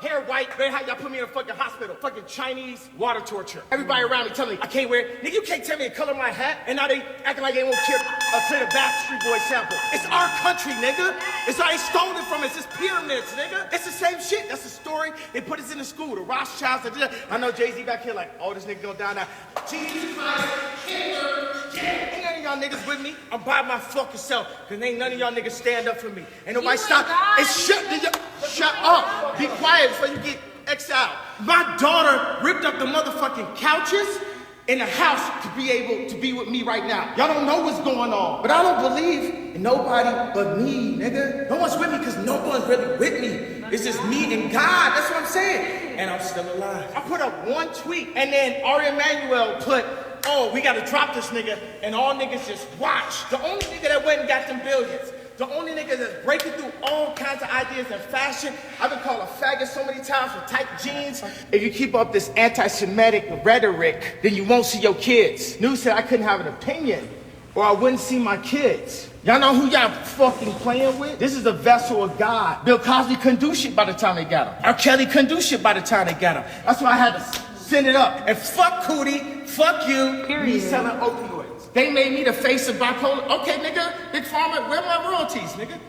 hair white, ready how y'all put me in a fucking hospital. Fucking Chinese water torture. Everybody around me telling me I can't wear it. Nigga, you can't tell me to color my hat, and now they acting like they won't clear the Backstreet Boy sample. It's our country, nigga. It's how they stole it from us. It's pyramids, nigga. It's the same shit. That's the story. They put us in the school. The Rothschilds. I know Jay-Z back here like, oh, this nigga gonna die now. Jesus Christ, Hitler, yeah. Ain't none of y'all niggas with me. I'm by my fucking self, cause ain't none of y'all niggas stand up for me. Ain't nobody stop. It's shut up. Be quiet before you get exiled. My daughter ripped up the motherfucking couches in the house to be able to be with me right now. Y'all don't know what's going on, but I don't believe in nobody but me, nigga. No one's with me because no one's really with me. It's just me and God. That's what I'm saying. And I'm still alive. I put up one tweet, and then Ari Emanuel put, oh, we gotta drop this nigga, and all niggas just watch. The only nigga that went and got them billions. The only nigga that's breaking through all kinds of ideas in fashion. I've been called a faggot so many times for tight jeans. If you keep up this anti-Semitic rhetoric, then you won't see your kids. News said I couldn't have an opinion, or I wouldn't see my kids. Y'all know who y'all fucking playing with? This is a vessel of God. Bill Cosby couldn't do shit by the time they got him. R. Kelly couldn't do shit by the time they got him. That's why I had to send it up. And fuck Cootie, fuck you, me selling opioids. They made me the face of bipolar. Okay, nigga, Big Pharma, where my royalties, nigga?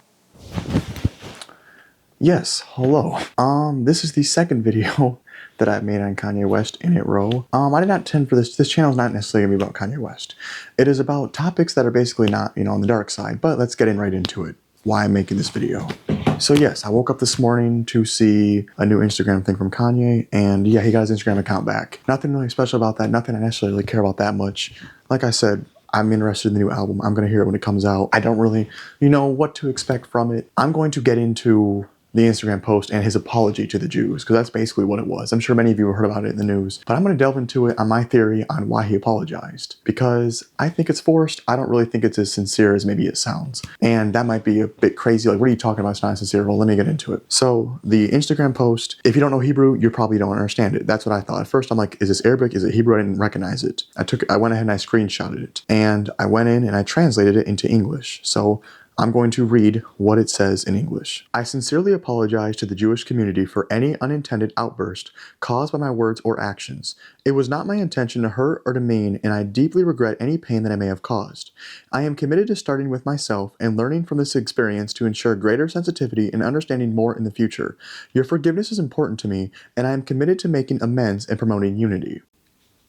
Yes, hello. This is the second video that I've made on Kanye West in a row. I did not intend for this. This channel is not necessarily gonna be about Kanye West. It is about topics that are basically not, on the dark side, but let's get in right into it. Why I'm making this video. So yes, I woke up this morning to see a new Instagram thing from Kanye, and yeah, he got his Instagram account back. Nothing really special about that, nothing I necessarily care about that much. Like I said, I'm interested in the new album. I'm gonna hear it when it comes out. I don't really, what to expect from it. I'm going to get into the Instagram post and his apology to the Jews, because that's basically what it was. I'm sure many of you have heard about it in the news, but I'm going to delve into it on my theory on why he apologized, because I think it's forced. I don't really think it's as sincere as maybe it sounds, and that might be a bit crazy. Like, what are you talking about? It's not sincere. Well, let me get into it. So the Instagram post, if you don't know Hebrew, you probably don't understand it. That's what I thought. At first, I'm like, is this Arabic? Is it Hebrew? I didn't recognize it. I went ahead and I screenshotted it, and I went in and I translated it into English. So I'm going to read what it says in English. I sincerely apologize to the Jewish community for any unintended outburst caused by my words or actions. It was not my intention to hurt or demean, and I deeply regret any pain that I may have caused. I am committed to starting with myself and learning from this experience to ensure greater sensitivity and understanding more in the future. Your forgiveness is important to me, and I am committed to making amends and promoting unity.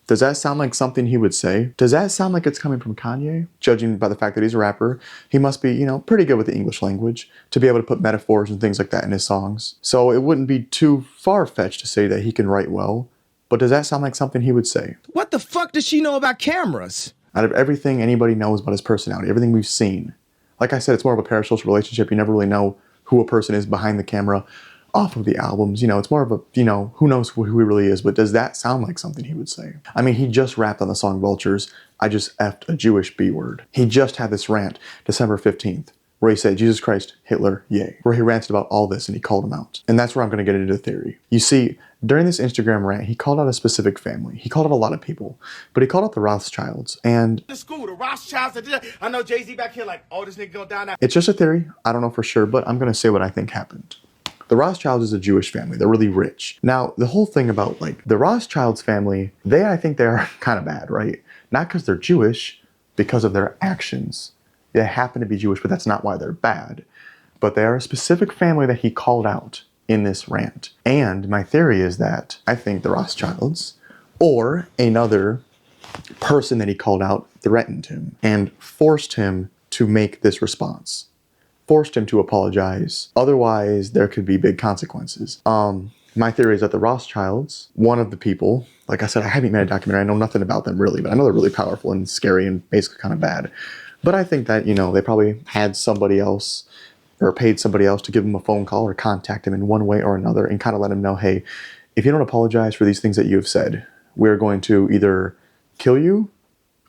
Does that sound like something he would say? Does that sound like it's coming from Kanye? Judging by the fact that he's a rapper, he must be, pretty good with the English language to be able to put metaphors and things like that in his songs. So it wouldn't be too far-fetched to say that he can write well, but does that sound like something he would say? What the fuck does she know about cameras? Out of everything anybody knows about his personality, everything we've seen, like I said, it's more of a parasocial relationship. You never really know who a person is behind the camera. Off of the albums, it's more of a, who knows who he really is, but does that sound like something he would say? I mean, he just rapped on the song Vultures, I just effed a Jewish B word. He just had this rant, December 15th, where he said, Jesus Christ, Hitler, yay. Where he ranted about all this and he called them out. And that's where I'm gonna get into the theory. You see, during this Instagram rant, he called out a specific family. He called out a lot of people, but he called out the Rothschilds, and The school, the Rothschilds. I know Jay-Z back here like, oh, this nigga gonna die now. it's just a theory. I don't know for sure, but I'm gonna say what I think happened. The Rothschilds is a Jewish family. They're really rich. Now, the whole thing about the Rothschilds family, I think they are kind of bad, right? Not because they're Jewish, because of their actions. They happen to be Jewish, but that's not why they're bad. But they are a specific family that he called out in this rant. And my theory is that I think the Rothschilds or another person that he called out threatened him and forced him to make this response. Forced him to apologize. Otherwise, there could be big consequences. My theory is that the Rothschilds, one of the people, like I said, I haven't made a documentary. I know nothing about them really, but I know they're really powerful and scary and basically kind of bad. But I think that, they probably had somebody else or paid somebody else to give him a phone call or contact him in one way or another and kind of let him know, hey, if you don't apologize for these things that you have said, we're going to either kill you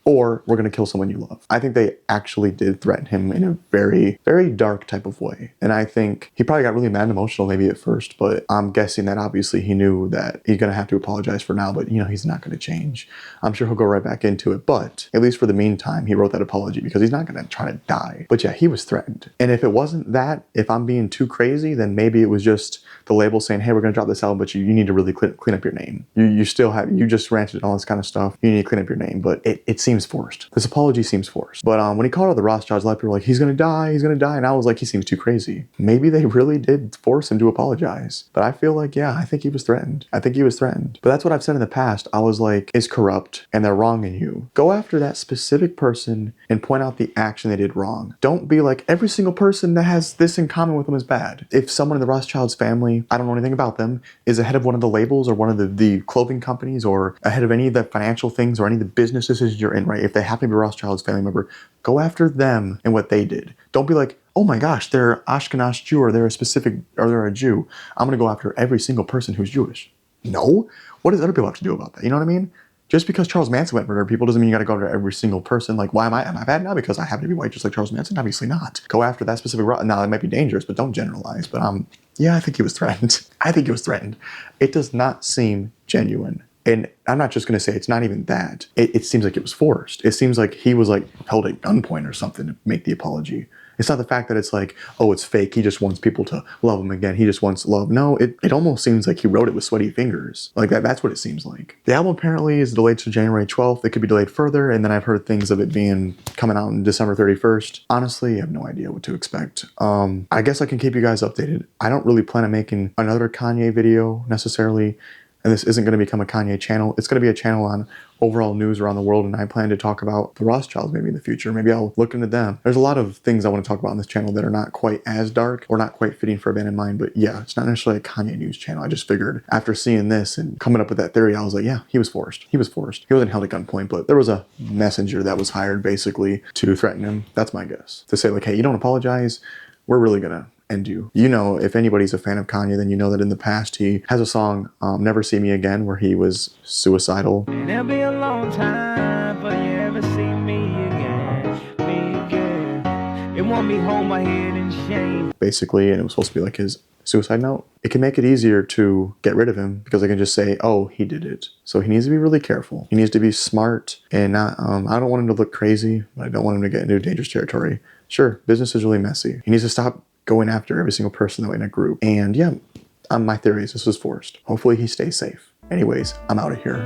or we're going to kill someone you love. I think they actually did threaten him in a very, very dark type of way. And I think he probably got really mad and emotional maybe at first, but I'm guessing that obviously he knew that he's going to have to apologize for now, but you know, he's not going to change. I'm sure he'll go right back into it, but at least for the meantime, he wrote that apology because he's not going to try to die. But yeah, he was threatened. And if it wasn't that, if I'm being too crazy, then maybe it was just the label saying, hey, we're going to drop this album, but you need to really clean up your name. You still have, you just ranted and all this kind of stuff. You need to clean up your name, but it seems forced. This apology seems forced. But when he called out the Rothschilds, a lot of people were like, he's going to die, he's going to die. And I was like, he seems too crazy. Maybe they really did force him to apologize. But I feel like, yeah, I think he was threatened. I think he was threatened. But that's what I've said in the past. I was like, is corrupt and they're wronging you. Go after that specific person and point out the action they did wrong. Don't be like, every single person that has this in common with them is bad. If someone in the Rothschilds family, I don't know anything about them, is ahead of one of the labels or one of the clothing companies or ahead of any of the financial things or any of the business decisions you're in, right? If they happen to be a Rothschilds family member, go after them and what they did. Don't be like, oh my gosh, they're Ashkenaz Jew or they're a Jew. I'm gonna go after every single person who's Jewish. No, what does other people have to do about that? You know what I mean? Just because Charles Manson went murder people doesn't mean you gotta go after every single person. Like, why am I bad now because I happen to be white just like Charles Manson? Obviously not. Go after that specific route. Now, it might be dangerous, but don't generalize. But yeah, I think he was threatened. I think he was threatened. It does not seem genuine. And I'm not just going to say it's not even that. It seems like it was forced. It seems like he was like held at gunpoint or something to make the apology. It's not the fact that it's like, oh, it's fake. He just wants people to love him again. He just wants love. No, it almost seems like he wrote it with sweaty fingers. Like that's what it seems like. The album apparently is delayed to January 12th. It could be delayed further. And then I've heard things of it being coming out on December 31st. Honestly, I have no idea what to expect. I guess I can keep you guys updated. I don't really plan on making another Kanye video necessarily. And this isn't going to become a Kanye channel. It's going to be a channel on overall news around the world, and I plan to talk about the Rothschilds maybe in the future. Maybe I'll look into them. There's a lot of things I want to talk about on this channel that are not quite as dark or not quite fitting for a band in mind, but yeah, it's not necessarily a Kanye news channel. I just figured after seeing this and coming up with that theory, I was like, yeah, he was forced. He was forced. He wasn't held at gunpoint, but there was a messenger that was hired basically to threaten him. That's my guess. To say like, hey, you don't apologize, we're really gonna end you. You know, if anybody's a fan of Kanye, then you know that in the past he has a song, Never See Me Again, where he was suicidal. And it'll be a long time before you ever see me again. It won't be hold my head in shame. Basically, and it was supposed to be like his suicide note. It can make it easier to get rid of him because I can just say, oh, he did it. So he needs to be really careful. He needs to be smart and not, I don't want him to look crazy, but I don't want him to get into dangerous territory. Sure, business is really messy. He needs to stop going after every single person that way in a group. And yeah, my theory is this was forced. Hopefully he stays safe. Anyways, I'm out of here.